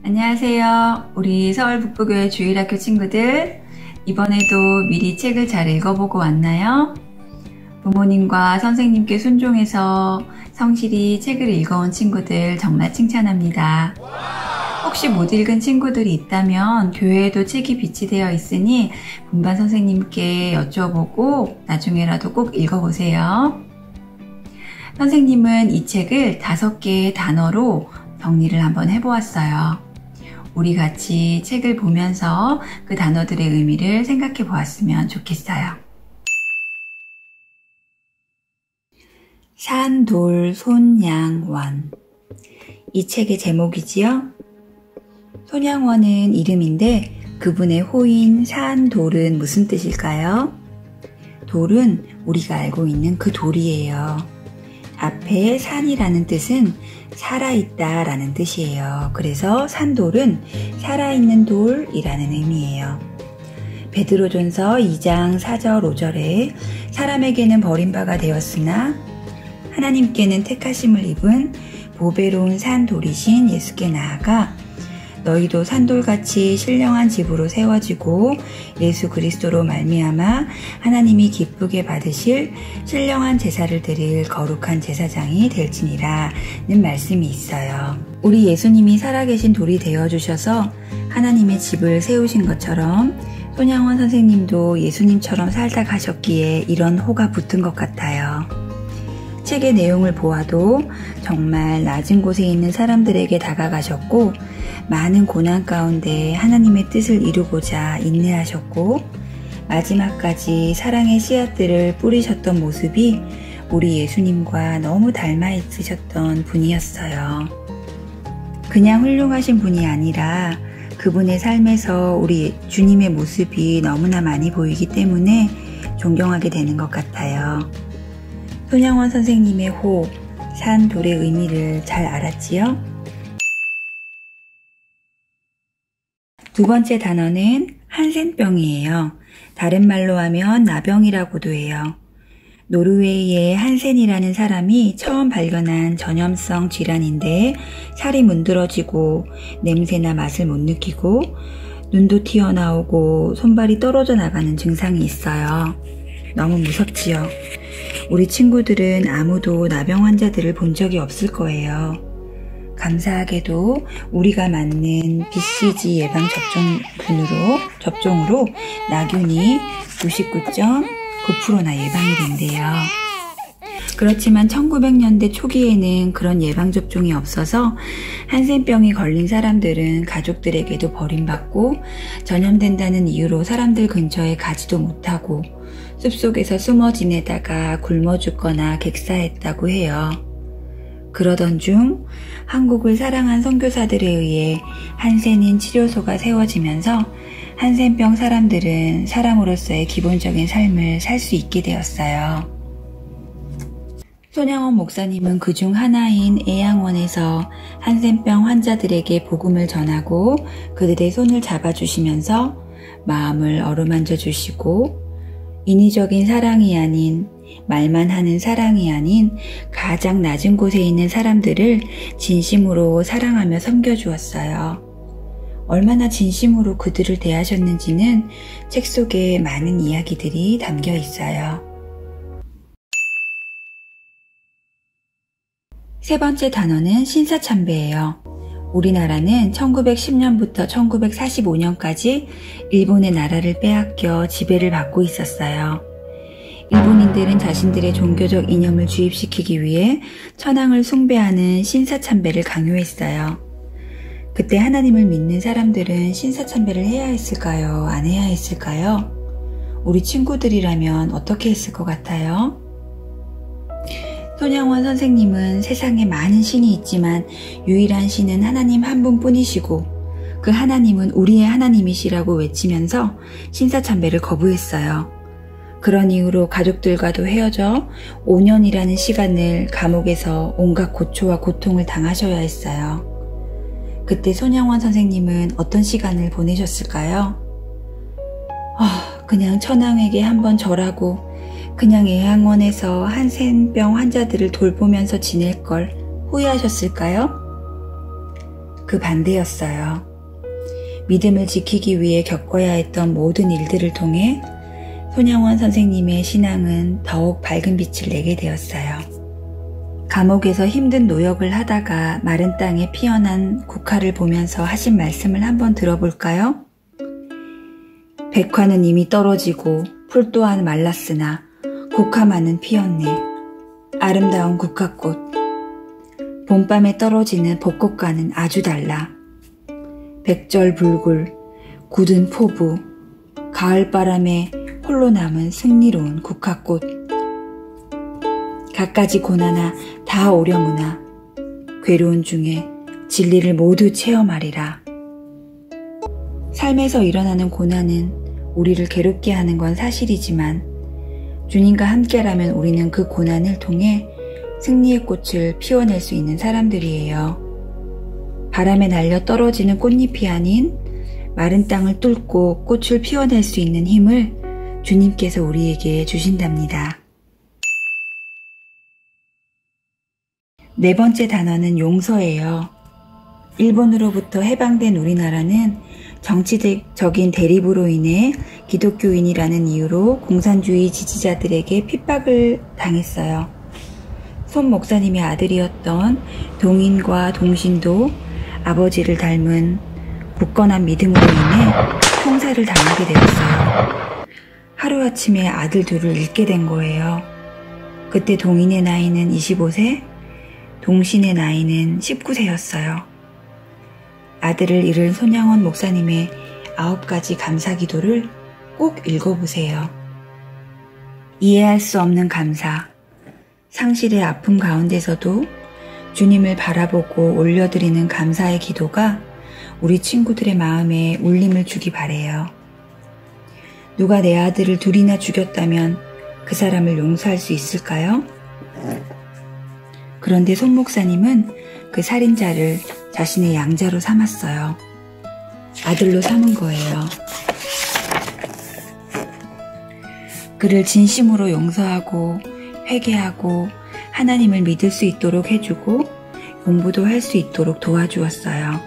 안녕하세요. 우리 서울 북부교회 주일학교 친구들, 이번에도 미리 책을 잘 읽어보고 왔나요? 부모님과 선생님께 순종해서 성실히 책을 읽어온 친구들 정말 칭찬합니다. 혹시 못 읽은 친구들이 있다면 교회에도 책이 비치되어 있으니 분반 선생님께 여쭤보고 나중에라도 꼭 읽어보세요. 선생님은 이 책을 5개의 단어로 정리를 한번 해보았어요. 우리 같이 책을 보면서 그 단어들의 의미를 생각해 보았으면 좋겠어요. 산, 돌, 손, 양, 원. 이 책의 제목이지요? 손양원은 이름인데 그분의 호인 산, 돌은 무슨 뜻일까요? 돌은 우리가 알고 있는 그 돌이에요. 앞에 산이라는 뜻은 살아있다 라는 뜻이에요. 그래서 산돌은 살아있는 돌이라는 의미예요. 베드로전서 2장 4절 5절에 사람에게는 버림바가 되었으나 하나님께는 택하심을 입은 보배로운 산돌이신 예수께 나아가 너희도 산돌같이 신령한 집으로 세워지고 예수 그리스도로 말미암아 하나님이 기쁘게 받으실 신령한 제사를 드릴 거룩한 제사장이 될지니라 는 말씀이 있어요. 우리 예수님이 살아계신 돌이 되어주셔서 하나님의 집을 세우신 것처럼 손양원 선생님도 예수님처럼 살다 가셨기에 이런 호가 붙은 것 같아요. 책의 내용을 보아도 정말 낮은 곳에 있는 사람들에게 다가가셨고 많은 고난 가운데 하나님의 뜻을 이루고자 인내하셨고 마지막까지 사랑의 씨앗들을 뿌리셨던 모습이 우리 예수님과 너무 닮아 있으셨던 분이었어요. 그냥 훌륭하신 분이 아니라 그분의 삶에서 우리 주님의 모습이 너무나 많이 보이기 때문에 존경하게 되는 것 같아요. 손양원 선생님의 호, 산, 돌의 의미를 잘 알았지요? 두 번째 단어는 한센병이에요. 다른 말로 하면 나병이라고도 해요. 노르웨이의 한센이라는 사람이 처음 발견한 전염성 질환인데 살이 문드러지고 냄새나 맛을 못 느끼고 눈도 튀어나오고 손발이 떨어져 나가는 증상이 있어요. 너무 무섭지요? 우리 친구들은 아무도 나병 환자들을 본 적이 없을 거예요. 감사하게도 우리가 맞는 BCG 예방 접종으로 나균이 99.9%나 예방이 된대요. 그렇지만 1900년대 초기에는 그런 예방접종이 없어서 한센병이 걸린 사람들은 가족들에게도 버림받고 전염된다는 이유로 사람들 근처에 가지도 못하고 숲속에서 숨어 지내다가 굶어 죽거나 객사했다고 해요. 그러던 중 한국을 사랑한 선교사들에 의해 한센인 치료소가 세워지면서 한센병 사람들은 사람으로서의 기본적인 삶을 살 수 있게 되었어요. 손양원 목사님은 그중 하나인 애양원에서 한센병 환자들에게 복음을 전하고 그들의 손을 잡아주시면서 마음을 어루만져 주시고 인위적인 사랑이 아닌 말만 하는 사랑이 아닌 가장 낮은 곳에 있는 사람들을 진심으로 사랑하며 섬겨주었어요. 얼마나 진심으로 그들을 대하셨는지는 책 속에 많은 이야기들이 담겨 있어요. 세 번째 단어는 신사참배예요. 우리나라는 1910년부터 1945년까지 일본의 나라를 빼앗겨 지배를 받고 있었어요. 일본인들은 자신들의 종교적 이념을 주입시키기 위해 천황을 숭배하는 신사참배를 강요했어요. 그때 하나님을 믿는 사람들은 신사참배를 해야 했을까요? 안 해야 했을까요? 우리 친구들이라면 어떻게 했을 것 같아요? 손양원 선생님은 세상에 많은 신이 있지만 유일한 신은 하나님 한 분뿐이시고 그 하나님은 우리의 하나님이시라고 외치면서 신사참배를 거부했어요. 그런 이유로 가족들과도 헤어져 5년이라는 시간을 감옥에서 온갖 고초와 고통을 당하셔야 했어요. 그때 손양원 선생님은 어떤 시간을 보내셨을까요? 그냥 천황에게 한번 절하고 그냥 애양원에서 한센병 환자들을 돌보면서 지낼 걸 후회하셨을까요? 그 반대였어요. 믿음을 지키기 위해 겪어야 했던 모든 일들을 통해 손양원 선생님의 신앙은 더욱 밝은 빛을 내게 되었어요. 감옥에서 힘든 노역을 하다가 마른 땅에 피어난 국화를 보면서 하신 말씀을 한번 들어볼까요? 백화는 이미 떨어지고 풀 또한 말랐으나 국화만은 피었네. 아름다운 국화꽃. 봄밤에 떨어지는 벚꽃과는 아주 달라. 백절불굴, 굳은 포부, 가을바람에 홀로 남은 승리로운 국화꽃. 갖가지 고난아 다 오려무나 괴로운 중에 진리를 모두 체험하리라. 삶에서 일어나는 고난은 우리를 괴롭게 하는 건 사실이지만 주님과 함께라면 우리는 그 고난을 통해 승리의 꽃을 피워낼 수 있는 사람들이에요. 바람에 날려 떨어지는 꽃잎이 아닌 마른 땅을 뚫고 꽃을 피워낼 수 있는 힘을 주님께서 우리에게 주신답니다. 네 번째 단어는 용서예요. 일본으로부터 해방된 우리나라는 정치적인 대립으로 인해 기독교인이라는 이유로 공산주의 지지자들에게 핍박을 당했어요. 손 목사님의 아들이었던 동인과 동신도 아버지를 닮은 굳건한 믿음으로 인해 총살을 당하게 되었어요. 하루아침에 아들 둘을 잃게 된 거예요. 그때 동인의 나이는 25세, 동신의 나이는 19세였어요. 아들을 잃은 손양원 목사님의 9가지 감사기도를 꼭 읽어보세요. 이해할 수 없는 감사, 상실의 아픔 가운데서도 주님을 바라보고 올려드리는 감사의 기도가 우리 친구들의 마음에 울림을 주기 바래요. 누가 내 아들을 둘이나 죽였다면 그 사람을 용서할 수 있을까요? 그런데 손 목사님은 그 살인자를 자신의 양자로 삼았어요. 아들로 삼은 거예요. 그를 진심으로 용서하고 회개하고 하나님을 믿을 수 있도록 해주고 공부도 할 수 있도록 도와주었어요.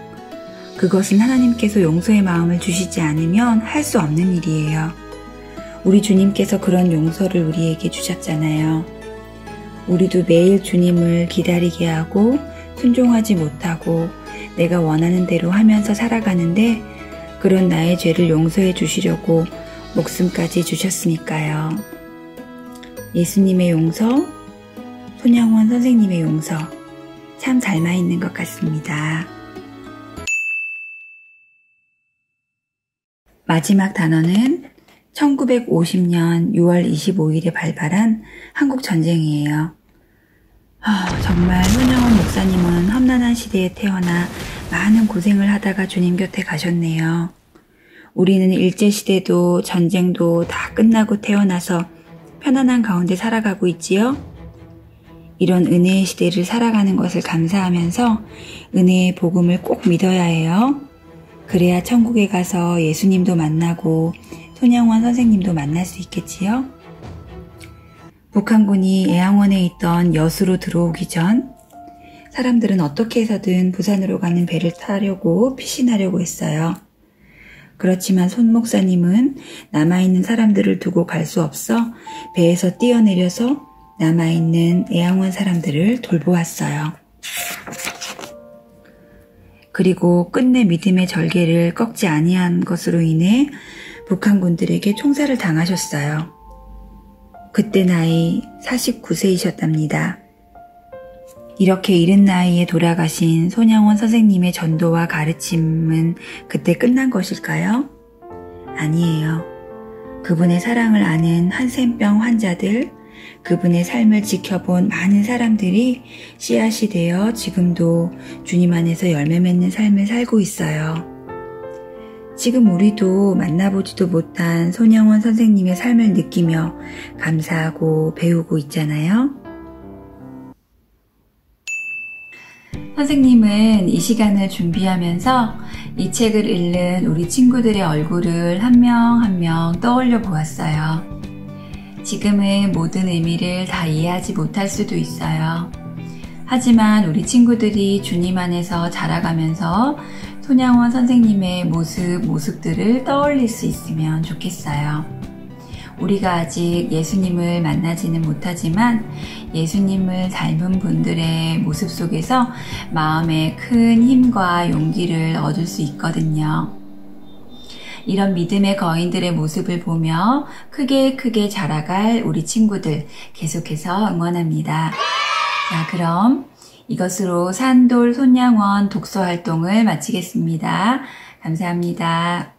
그것은 하나님께서 용서의 마음을 주시지 않으면 할 수 없는 일이에요. 우리 주님께서 그런 용서를 우리에게 주셨잖아요. 우리도 매일 주님을 기다리게 하고 순종하지 못하고 내가 원하는 대로 하면서 살아가는데 그런 나의 죄를 용서해 주시려고 목숨까지 주셨으니까요. 예수님의 용서, 손양원 선생님의 용서 참 닮아있는 것 같습니다. 마지막 단어는 1950년 6월 25일에 발발한 한국전쟁이에요. 정말 손양원 목사님은 험난한 시대에 태어나 많은 고생을 하다가 주님 곁에 가셨네요. 우리는 일제시대도 전쟁도 다 끝나고 태어나서 편안한 가운데 살아가고 있지요? 이런 은혜의 시대를 살아가는 것을 감사하면서 은혜의 복음을 꼭 믿어야 해요. 그래야 천국에 가서 예수님도 만나고 손양원 선생님도 만날 수 있겠지요? 북한군이 애양원에 있던 여수로 들어오기 전 사람들은 어떻게 해서든 부산으로 가는 배를 타려고 피신하려고 했어요. 그렇지만 손 목사님은 남아있는 사람들을 두고 갈 수 없어 배에서 뛰어내려서 남아있는 애양원 사람들을 돌보았어요. 그리고 끝내 믿음의 절개를 꺾지 아니한 것으로 인해 북한군들에게 총살을 당하셨어요. 그때 나이 49세이셨답니다. 이렇게 이른 나이에 돌아가신 손양원 선생님의 전도와 가르침은 그때 끝난 것일까요? 아니에요. 그분의 사랑을 아는 한센병 환자들, 그분의 삶을 지켜본 많은 사람들이 씨앗이 되어 지금도 주님 안에서 열매 맺는 삶을 살고 있어요. 지금 우리도 만나보지도 못한 손양원 선생님의 삶을 느끼며 감사하고 배우고 있잖아요. 선생님은 이 시간을 준비하면서 이 책을 읽는 우리 친구들의 얼굴을 한 명 한 명 떠올려 보았어요. 지금은 모든 의미를 다 이해하지 못할 수도 있어요. 하지만 우리 친구들이 주님 안에서 자라가면서 손양원 선생님의 모습들을 떠올릴 수 있으면 좋겠어요. 우리가 아직 예수님을 만나지는 못하지만 예수님을 닮은 분들의 모습 속에서 마음에 큰 힘과 용기를 얻을 수 있거든요. 이런 믿음의 거인들의 모습을 보며 크게 자라갈 우리 친구들 계속해서 응원합니다. 자, 그럼 이것으로 산돌 손양원 독서 활동을 마치겠습니다. 감사합니다.